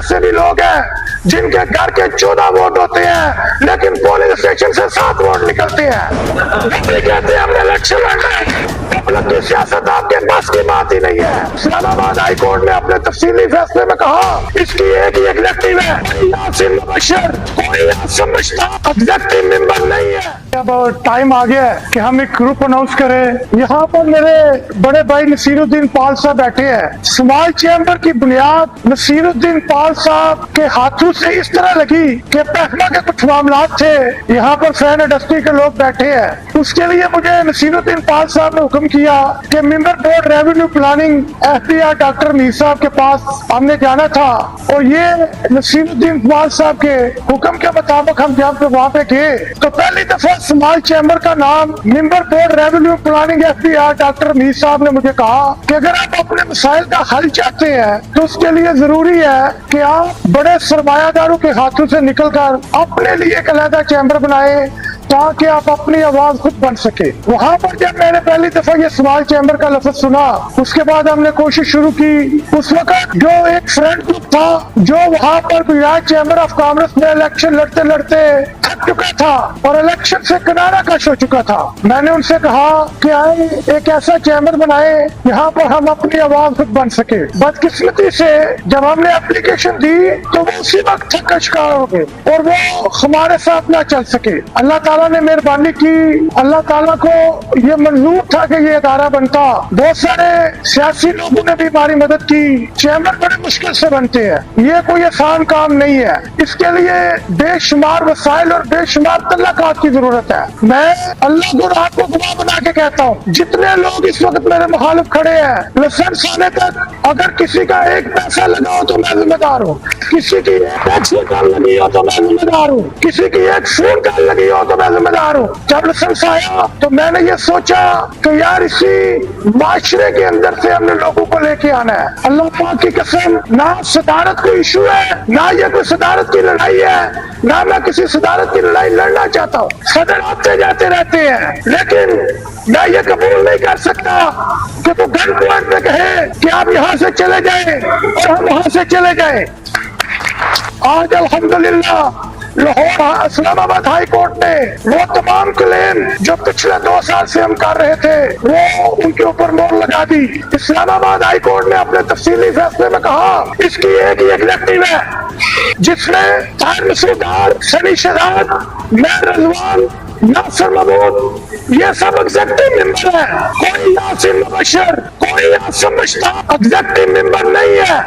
ऐसे भी लोग हैं जिनके घर के 14 वोट होते हैं लेकिन पोलिंग स्टेशन से 7 वोट निकलते हैं। कहते हैं हमने इलेक्शन लड़ना है, पब्लिक की सियासत आपके पास की बात ही नहीं है। इस्लामाबाद हाई कोर्ट ने अपने तफसीली फैसले में कहा इसकी एक ही एग्जेक्टिव है, यासिन मुबश्शिर कोई समझता एग्जेक्टिव मेंबर नहीं है। अब टाइम आ गया है कि हम एक ग्रुप अनाउंस करें। यहाँ पर मेरे बड़े भाई नसीरुद्दीन पाल साहब बैठे हैं। स्मॉल चैम्बर की बुनियाद नसीरुद्दीन पाल साहब के हाथों से इस तरह लगी कि पहला के कुछ मामला थे। यहाँ पर फैन इंडस्ट्री के लोग बैठे हैं। उसके लिए मुझे नसीरुद्दीन पाल साहब ने हुक्म किया कि member board revenue planning FBR doctor Mir साहब के पास हमने जाना था और ये नसीरुद्दीन पाल साहब के हुक्म के मुताबिक हम जब वहाँ पे गए तो पहली दफा स्मॉल चैम्बर का नाम member board revenue planning FBR doctor Mir साहब ने मुझे कहा कि अगर आप अपने मसाइल का हल चाहते हैं तो उसके लिए जरूरी है कि आप बड़े सरमायादारों के हाथों से निकलकर अपने लिए एक अलग चैम्बर बनाए ताकि आप अपनी आवाज खुद बन सके। वहाँ पर जब मैंने पहली दफा ये स्मॉल चैम्बर का लफ्ज सुना उसके बाद हमने कोशिश शुरू की। उस वक्त जो एक फ्रेंड ग्रुप था जो वहाँ पर गुजरात चैम्बर ऑफ कॉमर्स में इलेक्शन लड़ते लड़ते थक चुका था और इलेक्शन से किनारा कश हो चुका था, मैंने उनसे कहा कि आए एक ऐसा चैम्बर बनाए यहाँ पर हम अपनी आवाज खुद बन सके। बदकिस्मती से जब हमने एप्लीकेशन दी तो वो उसी वक्त थक का शिकार हो गए और वो हमारे साथ ना चल सके। अल्लाह ताला ने मेहरबानी की, अल्लाह ताला को ये मंजूर था कि ये अदारा बनता। बहुत सारे सियासी लोगों ने भी हमारी मदद की। चैम्बर बड़े मुश्किल से बनते हैं, ये कोई आसान काम नहीं है। इसके लिए बेशुमार वसाइल और बेशुमार तल्लाकात की जरूरत है। मैं अल्लाह को रात को गवाह बना के कहता हूँ जितने लोग इस वक्त मेरे मुखालिफ खड़े हैं लाइसेंस आने तक अगर किसी का एक पैसा लगा हो तो मैं जिम्मेदार हूँ, किसी की एक टैक्सी कॉल लगी हो तो मैं जिम्मेदार हूँ, किसी की एक फोन कॉल लगी हो तो मैं जिम्मेदार हूँ। जब लाइसेंस आया तो मैंने ये सोचा कि यार इसी माशरे के अंदर से हमने लोगों को लेके आना है। अल्लाह पाक की कसम, ना सदारत कोई इशू है, ना ये कोई सदारत की लड़ाई है, ना मैं किसी सदारत की लड़ाई लड़ना चाहता हूँ। सदर आते जाते रहते हैं लेकिन मैं ये कबूल नहीं कर सकता कि वो गन पॉइंट पे कहे कि आप यहाँ से चले जाएं और हम वहां से चले जाएं। आज अल्हम्दुलिल्लाह लाहौर इस्लामाबाद हाई कोर्ट ने वो तमाम क्लेम जो पिछले 2 साल से हम कर रहे थे वो उनके ऊपर मोहर लगा दी। इस्लामाबाद हाई कोर्ट ने अपने तफसीली फैसले में कहा इसकी एक ही एग्जेक्टिव है जिसमें ताहिर मसूदार, सनी शहजाद, मेहर रजवान, नासिर महमूद ये सब एग्जेक्टिव मेंबर है। कोई यासिन मुबश्शिर, कोई आसिम मुश्ताक एग्जेक्टिव मेंबर नहीं है।